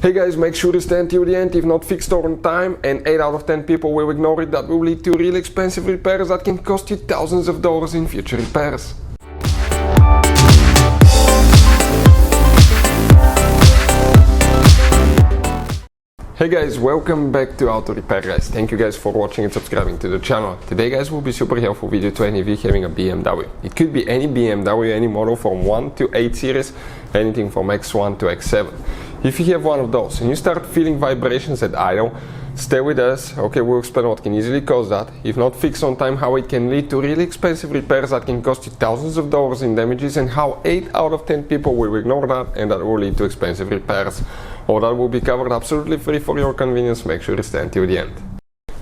Hey guys, make sure to stay until the end. If not fixed or on time, and 8 out of 10 people will ignore it, that will lead to really expensive repairs that can cost you thousands of dollars in future repairs. Hey guys, welcome back to Auto Repair guys. Thank you guys for watching and subscribing to the channel. Today guys will be super helpful video to any of you having a BMW. It could be any BMW, any model from 1 to 8 series, anything from X1 to X7. If you have one of those and you start feeling vibrations at idle, stay with us. Okay, we'll explain what can easily cause that. If not fixed on time, how it can lead to really expensive repairs that can cost you thousands of dollars in damages, and how 8 out of 10 people will ignore that, and that will lead to expensive repairs. All that will be covered absolutely free for your convenience. Make sure to stay until the end.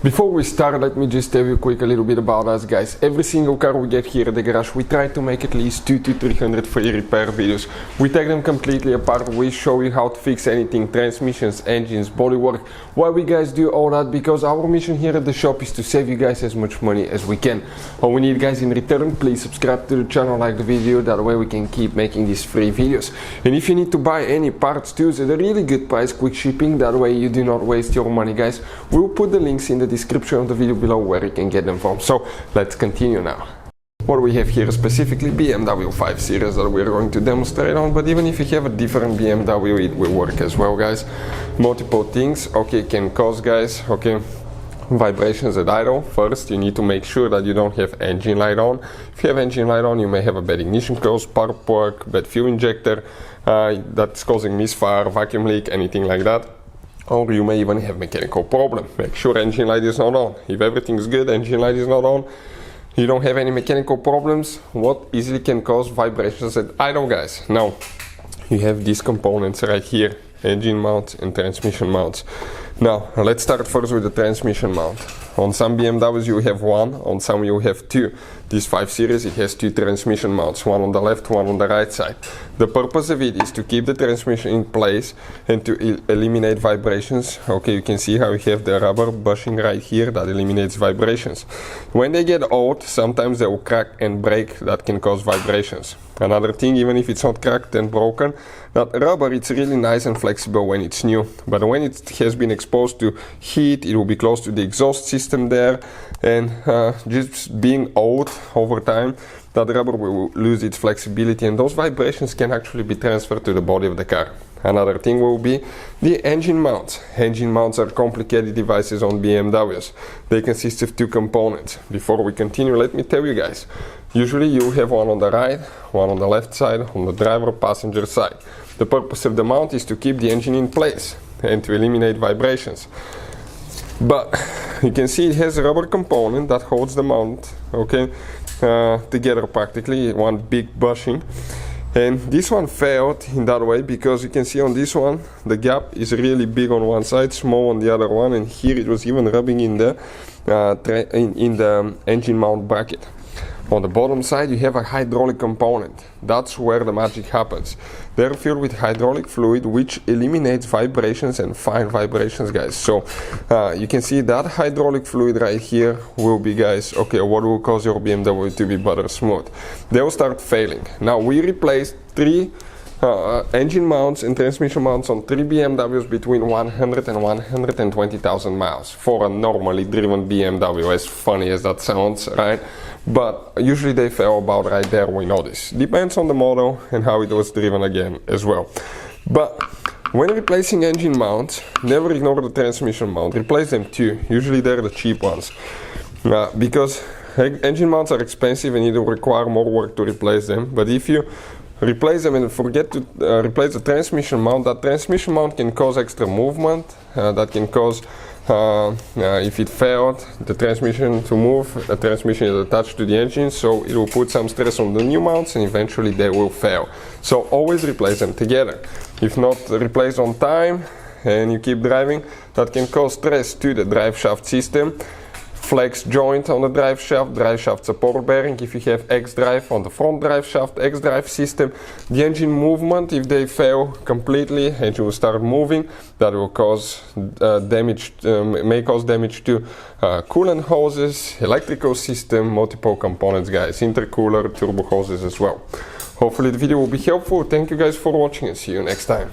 Before we start, let me just tell you quick a little bit about us guys. Every single car we get here at the garage, we try to make at least 200 to 300 free repair videos. We take them completely apart. We show you how to fix anything, transmissions, engines, bodywork. Why we guys do all that? Because our mission here at the shop is to save you guys as much money as we can. All we need guys in return, please subscribe to the channel, like the video, that way we can keep making these free videos. And if you need to buy any parts too, at a really good price, quick shipping, that way you do not waste your money guys. We'll put the links in the description of the video below where you can get them from. So let's continue now. What we have here is specifically BMW 5 Series that we're going to demonstrate on, but even if you have a different BMW, it will work as well guys. Multiple things, okay, can cause guys, okay, vibrations at idle. First, you need to make sure that you don't have engine light on. If you have engine light on, you may have a bad ignition cause, spark plug, bad fuel injector, that's causing misfire, vacuum leak, anything like that. Or you may even have mechanical problem. Make sure engine light is not on. If everything is good, engine light is not on, you don't have any mechanical problems, what easily can cause vibrations at idle guys. Now, you have these components right here, engine mounts and transmission mounts. Now, let's start first with the transmission mount. On some BMWs you have one, on some you have two. This 5 Series, it has two transmission mounts, one on the left, one on the right side. The purpose of it is to keep the transmission in place and to eliminate vibrations. Okay, you can see how we have the rubber bushing right here that eliminates vibrations. When they get old, sometimes they will crack and break, that can cause vibrations. Another thing, even if it's not cracked and broken, that rubber, it's really nice and flexible when it's new, but when it has been exposed to heat, it will be close to the exhaust system there, and just being old over time, that rubber will lose its flexibility, and those vibrations can actually be transferred to the body of the car. Another thing will be the engine mounts. Engine mounts are complicated devices on BMWs. They consist of two components. Before we continue, let me tell you guys. Usually you have one on the right, one on the left side, on the driver passenger side. The purpose of the mount is to keep the engine in place and to eliminate vibrations. But you can see it has a rubber component that holds the mount, okay, together practically, one big bushing. And this one failed in that way because you can see on this one the gap is really big on one side, small on the other one, and here it was even rubbing in the engine mount bracket. On the bottom side you have a hydraulic component. That's where the magic happens. They're filled with hydraulic fluid which eliminates vibrations and fine vibrations guys. So you can see that hydraulic fluid right here will be guys, okay, what will cause your BMW to be butter smooth. They will start failing. Now we replaced 3 engine mounts and transmission mounts on 3 BMWs between 100 and 120,000 miles for a normally driven BMW, as funny as that sounds, right? But usually they fail about right there, we know this. Depends on the model and how it was driven again as well. But when replacing engine mounts, never ignore the transmission mount, replace them too. Usually they're the cheap ones. Because engine mounts are expensive and it will require more work to replace them. But if you replace them and forget to replace the transmission mount, that transmission mount can cause extra movement, that can cause, if it failed, the transmission to move, the transmission is attached to the engine, so it will put some stress on the new mounts and eventually they will fail. So always replace them together. If not replaced on time and you keep driving, that can cause stress to the drive shaft system. Flex joint on the drive shaft support bearing. If you have X-drive on the front drive shaft, X-drive system, the engine movement, if they fail completely, engine will start moving. That will cause damage, may cause damage to coolant hoses, electrical system, multiple components guys, intercooler, turbo hoses as well. Hopefully the video will be helpful. Thank you guys for watching and see you next time.